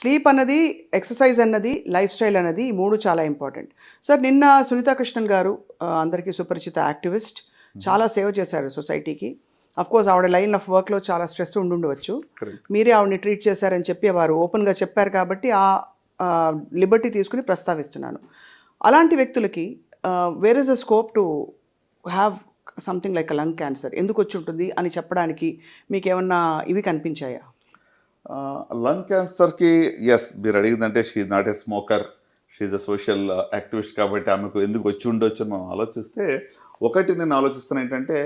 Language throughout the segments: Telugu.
స్లీప్ అన్నది, ఎక్సర్సైజ్ అన్నది, లైఫ్ స్టైల్ అన్నది ఈ మూడు చాలా ఇంపార్టెంట్. సార్ నిన్న సునీతా కృష్ణన్ గారు అందరికీ సుపరిచిత యాక్టివిస్ట్, చాలా సేవ చేశారు సొసైటీకి. కోర్స్ ఆవిడ లైన్ ఆఫ్ వర్క్లో చాలా స్ట్రెస్ ఉండవచ్చు. మీరే ఆవిడని ట్రీట్ చేశారని చెప్పి వారు ఓపెన్గా చెప్పారు కాబట్టి ఆ లిబర్టీ తీసుకుని ప్రస్తావిస్తున్నాను. అలాంటి వ్యక్తులకి where is a scope to have something like a lung cancer ఎందుకు వచ్చి ఉంటుంది అని చెప్పడానికి మీకు ఏమన్నా ఇవి కనిపించాయా? లంగ్ క్యాన్సర్కి ఎస్, మీరు అడిగిందంటే she's not a smoker, she's a social activist కాబట్టి ఆమెకు ఎందుకు వచ్చి ఉండొచ్చు అని మనం ఆలోచిస్తే, ఒకటి నేను ఆలోచిస్తున్నా ఏంటంటే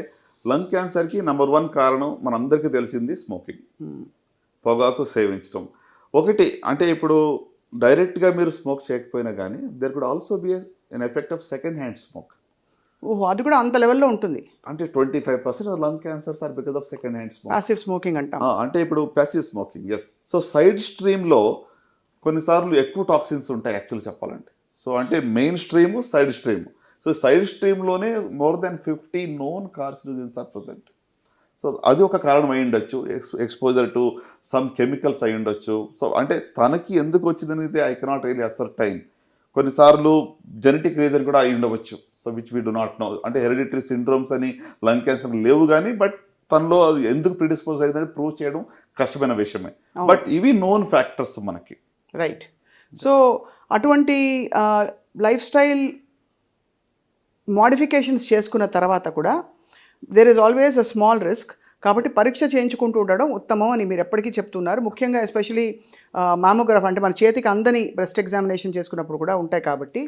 లంగ్ క్యాన్సర్కి నెంబర్ 1 కారణం మనందరికీ తెలిసింది స్మోకింగ్, పొగాకు సేవించడం. ఒకటి అంటే ఇప్పుడు డైరెక్ట్గా మీరు స్మోక్ చేయకపోయినా కానీ there could also be an effect of second hand smoke. ఓహో, అది కూడా అంత లెవెల్లో ఉంటుంది. అంటే 25% lung cancers are because of second hand smoke. Passive smoking అంటాం. అంటే ఇప్పుడు passive smoking, yes. So side స్ట్రీమ్లో కొన్నిసార్లు ఎక్కువ టాక్సిన్స్ ఉంటాయి యాక్చువల్ చెప్పాలంటే. సో అంటే main stream, side stream. So side స్ట్రీమ్లోనే more than 50 known carcinogens are present. So అది ఒక కారణం అయి ఉండొచ్చు, ఎక్స్పోజర్ టు సమ్ కెమికల్స్ అయి ఉండొచ్చు. సో అంటే తనకి ఎందుకు వచ్చిందనేది I cannot really ascertain. కొన్నిసార్లు జెనెటిక్ రీజన్ కూడా అయి ఉండవచ్చు, so which we do not know. అంటే హెరిడిటరీ సిండ్రోమ్స్ అని లంగ్ క్యాన్సర్ లేవు కానీ బట్ తనలో అది ఎందుకు ప్రిడిస్పోజ్ అయిందని ప్రూవ్ చేయడం కష్టమైన విషయమే. బట్ ఇవి నోన్ ఫ్యాక్టర్స్ మనకి. రైట్. సో అటువంటి లైఫ్ స్టైల్ మోడిఫికేషన్స్ చేసుకున్న తర్వాత కూడా there is always a small risk. కాబట్టి పరీక్ష చేయించుకుంటూ ఉండడం ఉత్తమం అని మీరు ఎప్పటికీ చెప్తున్నారు. ముఖ్యంగా ఎస్పెషలీ మామోగ్రాఫ్ అంటే మన చేతికి అందని బ్రెస్ట్ ఎగ్జామినేషన్ చేసుకున్నప్పుడు కూడా ఉంటాయి కాబట్టి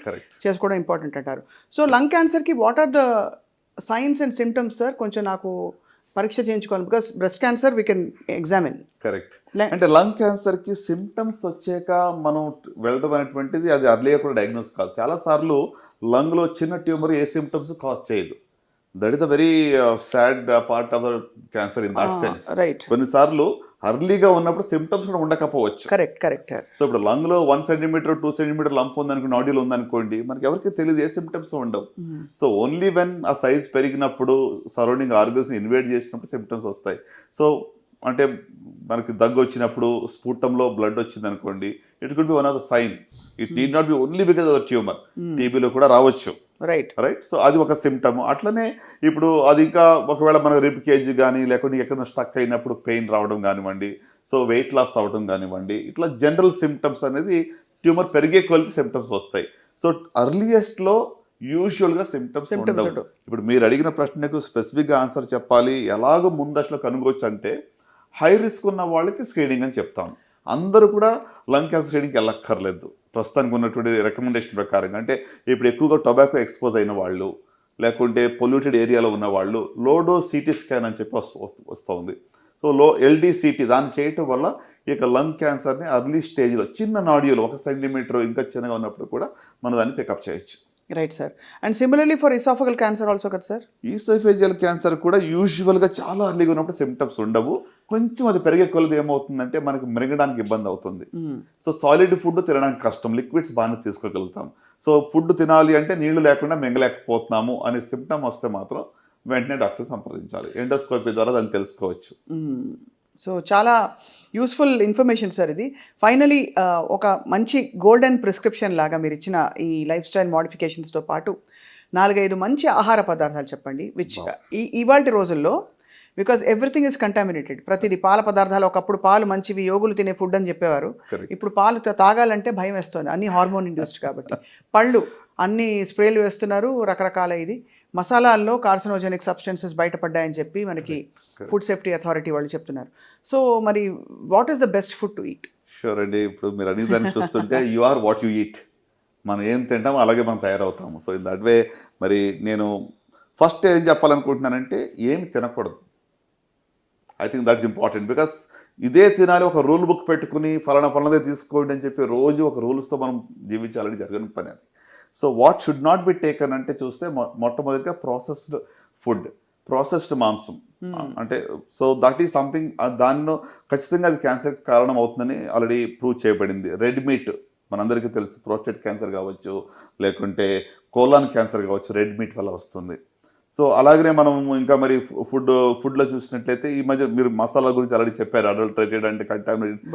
చేసుకోవడం ఇంపార్టెంట్ అంటారు. సో లంగ్ క్యాన్సర్కి what are the signs and symptoms sir? కొంచెం నాకు పరీక్ష చేయించుకోవాలి, because breast cancer we can examine. Correct. అంటే లంగ్ క్యాన్సర్కి సిమ్టమ్స్ వచ్చాక మనం వెళ్ళడం అనేటువంటిది అది అర్లీగా కూడా డయాగ్నోస్ కాదు. చాలాసార్లు లంగ్లో చిన్న ట్యూమర్ ఏ సిమ్టమ్స్ కాజ్ చేయదు. That is the very sad part of the cancer in that sense. Right. కొన్నిసార్లు అర్లీగా ఉన్నప్పుడు సిమ్టమ్స్ కూడా ఉండకపోవచ్చు. Correct correct. సో ఇప్పుడు లంగ్లో 1 సెంటీమీటర్ 2 సెంటీమీటర్ లంప్ ఉందనుకో, నాడ్యూల్ ఉందనుకోండి, మనకి ఎవరికి తెలియదు, ఏ సిమ్టమ్స్ ఉండవు. సో ఓన్లీ వెన్ ఆ సైజ్ పెరిగినప్పుడు సరౌండింగ్ ఆర్గన్స్ ఇన్వేట్ చేసినప్పుడు సిమ్టమ్స్ వస్తాయి. సో అంటే మనకి దగ్గు వచ్చినప్పుడు స్ఫూటంలో బ్లడ్ వచ్చింది అనుకోండి, it could be one of the sign. It need not be only because of the tumour. టీబీలో కూడా రావచ్చు. Right right. సో అది ఒక సిమ్టమ్. అట్లనే ఇప్పుడు అది ఇంకా ఒకవేళ మన రిబ్ కేజ్ కానీ లేకపోతే ఎక్కడైనా స్టక్ అయినప్పుడు పెయిన్ రావడం కానివ్వండి, సో వెయిట్ లాస్ అవ్వడం కానివ్వండి, ఇట్లా జనరల్ సిమ్టమ్స్ అనేది ట్యూమర్ పెరిగే కొలితే సిమ్టమ్స్ వస్తాయి. సో అర్లియస్ట్లో యూజువల్గా సిమ్టమ్స్ ఉండవు. ఇప్పుడు మీరు అడిగిన ప్రశ్నకు స్పెసిఫిక్గా ఆన్సర్ చెప్పాలి, ఎలాగో ముందట్లో కనుగొచ్చు అంటే హై రిస్క్ ఉన్న వాళ్ళకి స్క్రీనింగ్ అని చెప్తాను. అందరూ కూడా లంగ్ క్యాన్సర్ స్క్రీనింగ్కి వెళ్ళక్కర్లేదు ప్రస్తుతానికి ఉన్నటువంటి రికమెండేషన్ ప్రకారంగా. అంటే ఇప్పుడు ఎక్కువగా టొబాకో ఎక్స్పోజ్ అయిన వాళ్ళు, లేకుంటే పొల్యూటెడ్ ఏరియాలో ఉన్న వాళ్ళు లో డోస్ సిటీ స్కాన్ అని చెప్పి వస్తుంది. సో ఎల్డీసీటీ దాన్ని చేయటం వల్ల ఇక లంగ్ క్యాన్సర్ని అర్లీ స్టేజ్లో చిన్న నాడ్యూల్ 1 సెంటీమీటర్ ఇంకా చిన్నగా ఉన్నప్పుడు కూడా మనం దాన్ని పికప్ చేయొచ్చు. Right sir. And similarly for oesophageal cancer also కదా సార్? ఈసోఫేజియల్ క్యాన్సర్ కూడా యూజువల్గా చాలా అర్లీగా ఉన్నప్పుడు సిమ్టమ్స్ ఉండవు. కొంచెం అది పెరిగే కొలది ఏమవుతుందంటే మనకి మింగడానికి ఇబ్బంది అవుతుంది. సో సాలిడ్ ఫుడ్ తినడానికి కష్టం, లిక్విడ్స్ బాగానే తీసుకోగలుగుతాం. సో ఫుడ్ తినాలి అంటే నీళ్లు లేకుండా మింగలేకపోతున్నాము అనే సిమ్టమ్ వస్తే మాత్రం వెంటనే డాక్టర్ సంప్రదించాలి. ఎండోస్కోపీ ద్వారా దాన్ని తెలుసుకోవచ్చు. సో చాలా యూస్ఫుల్ ఇన్ఫర్మేషన్ సార్ ఇది. ఫైనలీ ఒక మంచి గోల్డెన్ ప్రిస్క్రిప్షన్ లాగా మీరు ఇచ్చిన ఈ లైఫ్ స్టైల్ మోడిఫికేషన్స్తో పాటు 4-5 మంచి ఆహార పదార్థాలు చెప్పండి, విచ్ ఇవాళ రోజుల్లో బికాజ్ ఎవ్రీథింగ్ ఈజ్ కంటామినేటెడ్. ప్రతిదీ పాల పదార్థాలు, ఒకప్పుడు పాలు మంచివి, యోగులు తినే ఫుడ్ అని చెప్పేవారు. ఇప్పుడు పాలు తాగాలంటే భయం వేస్తుంది, అన్ని హార్మోన్ ఇండ్యూస్డ్ కాబట్టి. పళ్ళు అన్ని స్ప్రేలు వేస్తున్నారు, రకరకాల ఇది. మసాలాల్లో కార్సినోజెనిక్ సబ్స్టెన్సెస్ బయటపడ్డాయని చెప్పి మనకి ఫుడ్ సేఫ్టీ అథారిటీ వాళ్ళు చెప్తున్నారు. సో మరి what is the best food to eat? Sure అండి. ఇప్పుడు మీరు అడిగిన దాన్ని చూస్తుంటే you are what you eat. మనం ఏం తింటామో అలాగే మనం తయారవుతాము. సో ఇన్ దట్ వే మరి నేను ఫస్ట్ ఏం చెప్పాలనుకుంటున్నానంటే ఏమి తినకూడదు. I think that's important. Because ఇదే తినాలి, ఒక రూల్ బుక్ పెట్టుకుని ఫలానాదే తీసుకోండి అని చెప్పి రోజు ఒక రూల్స్తో మనం జీవించాలని జరగని పని అది. So what should not be taken అంటే చూస్తే మొట్టమొదటిగా ప్రాసెస్డ్ ఫుడ్, ప్రాసెస్డ్ మాంసం. అంటే సో దట్ ఈస్ సంథింగ్, దానిలో ఖచ్చితంగా అది క్యాన్సర్కి కారణం అవుతుందని ఆల్రెడీ ప్రూవ్ చేయబడింది. రెడ్ మీట్ మనందరికీ తెలుసు, ప్రోస్టేట్ క్యాన్సర్ కావచ్చు, లేకుంటే కోలాన్ క్యాన్సర్ కావచ్చు, రెడ్ మీట్ వల్ల వస్తుంది. సో అలాగనే మనం ఇంకా మరి ఫుడ్లో చూసినట్లయితే ఈ మధ్య మీరు మసాలా గురించి ఆల్రెడీ చెప్పారు, అడల్టరేటెడ్ అంటే కంటామినేటెడ్.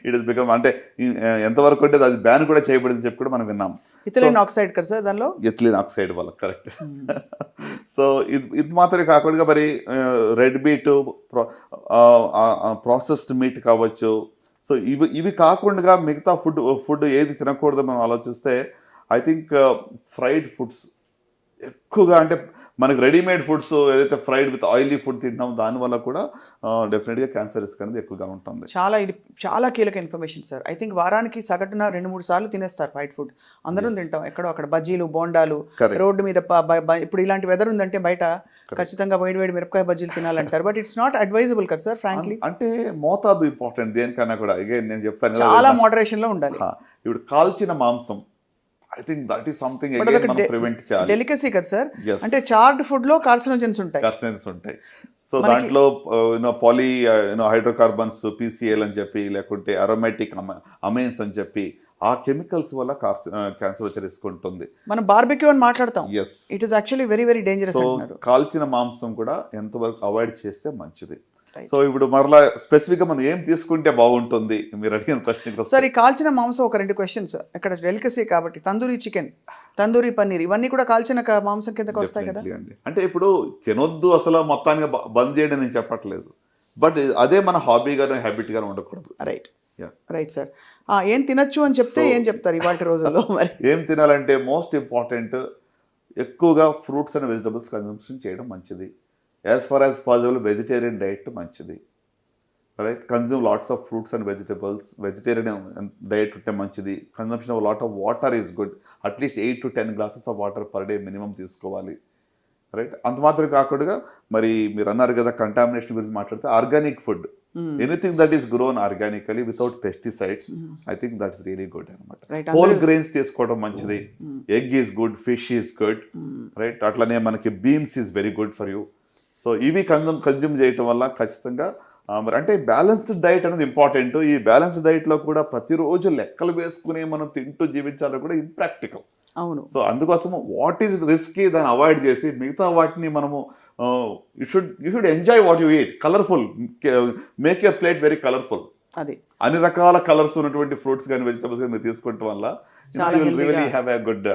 ఇట్ ఇస్ బికమ్ అంటే ఎంతవరకు అంటే అది బ్యాన్ కూడా చేయబడింది చెప్పి కూడా మనం విన్నాం. ఇథిలిన్ ఆక్సైడ్ కదా సార్ దానిలో, ఎథిలిన్ ఆక్సైడ్ వల్ల, కరెక్ట్. సో ఇది మాత్రమే కాకుండా మరి రెడ్ మీట్, ప్రాసెస్డ్ మీట్ కావచ్చు. సో ఇవి కాకుండా మిగతా ఫుడ్ ఏది తినకూడదు మనం ఆలోచిస్తే ఐ థింక్ ఫ్రైడ్ ఫుడ్స్ ఎక్కువగా, అంటే మనకి రెడీమేడ్ ఫుడ్స్ ఏదైతే ఫ్రైడ్ విత్ ఆయిలీ ఫుడ్ తింటాం దానివల్ల కూడా డెఫినెట్గా క్యాన్సర్ రిస్క్ అనేది ఎక్కువగా ఉంటుంది. ఇది చాలా కీలక ఇన్ఫర్మేషన్ సార్. ఐ థింక్ వారానికి సగటున 2-3 సార్లు తినేస్తారు ఫ్రైడ్ ఫుడ్. అందరం తింటాం, ఎక్కడో అక్కడ బజ్జీలు, బోండాలు, రోడ్డు మీద ఇప్పుడు ఇలాంటి వెదర్ ఉందంటే బయట ఖచ్చితంగా వేడి మిరపకాయ బజ్జీలు తినాలంటారు. బట్ ఇట్స్ నాట్ అడ్వైజబుల్ కదా సార్ ఫ్రాంక్లీ. అంటే మోతాదు ఇంపార్టెంట్ దేనికన్నా కూడా. అగైన్ నేను చెప్తాను చాలా మోడరేషన్ లో ఉండాలి. ఇప్పుడు కాల్చిన మాంసం, I think that is something prevent చేయాలి. డెలికసీ కదా సార్. అంటే చార్డ్ ఫుడ్ లో కార్సినోజన్స్ ఉంటాయి. సో దాంట్లో పాలీ హైడ్రోకార్బన్స్, PCL అని చెప్పి, లేకుంటే అరోమాటిక్ అమైన్స్ అని చెప్పి, ఆ కెమికల్స్ వల్ల క్యాన్సర్ వచ్చే రిస్క్ ఉంటుంది. మనం బార్బెక్యూ అని మాట్లాడతాం. Yes, it is actually very very dangerous. కాల్చిన మాంసం కూడా ఎంతవరకు అవాయిడ్ చేస్తే మంచిది. సో ఇప్పుడు మరలా స్పెసిఫిక్ గా మనం ఏం తీసుకుంటే బాగుంటుంది మీరు అడిగిన ప్రశ్న. సార్ ఈ కాల్చిన మాంసం ఒక 2 క్వశ్చన్స్ ఇక్కడ డెలికసీ కాబట్టి, తందూరి చికెన్, తందూరి పన్నీర్ ఇవన్నీ కూడా కాల్చిన మాంసం కిందకి వస్తాయి కదా. అంటే ఇప్పుడు తినొద్దు అసలు మొత్తానికి బంద్ చేయడం నేను చెప్పట్లేదు, బట్ అదే మన హాబీగానే హ్యాబిట్గానే ఉండకూడదు. Right sir. ఏం తినొచ్చు అని చెప్తే ఏం చెప్తారు ఇవాళ రోజుల్లో? మరి ఏం తినాలంటే మోస్ట్ ఇంపార్టెంట్ ఎక్కువగా ఫ్రూట్స్ అండ్ వెజిటబుల్స్ కన్సంప్షన్ చేయడం మంచిది. As far as possible vegetarian diet మంచిది, right. Consume lots of fruits and vegetables. Vegetarian diet ఉంటే మంచిది. Consumption of lot of water is good. At least 8 to 10 glasses of water per day minimum తీసుకోవాలి, రైట్. అంత మాత్రం కాకుండా మరి మీరు అన్నారు కదా కంటామినేషన్ గురించి మాట్లాడితే, organic food, anything that is grown organically without pesticides, I think that's really good అనమాట. హోల్ గ్రెయిన్స్ తీసుకోవడం మంచిది. Egg is good, fish is good, right. అట్లనే మనకి beans is very good for you. So ఇవి కన్జ్యూమ్ చేయటం వల్ల ఖచ్చితంగా మరి అంటే బ్యాలెన్స్డ్ డైట్ అనేది ఇంపార్టెంట్. ఈ బ్యాలెన్స్డ్ డైట్లో కూడా ప్రతిరోజు లెక్కలు వేసుకుని మనం తింటూ జీవించాలో కూడా ఇంప్రాక్టికల్. అవును. సో అందుకోసం వాట్ ఈజ్ రిస్కీ దాన్ని అవాయిడ్ చేసి మిగతా వాటిని మనము you should enjoy what you eat. Colourful, make your plate very colourful. అది అన్ని రకాల కలర్స్ ఉన్నటువంటి ఫ్రూట్స్ కానీ వెజిటబుల్స్ కానీ తీసుకుంటాం వల్ల you will really have a good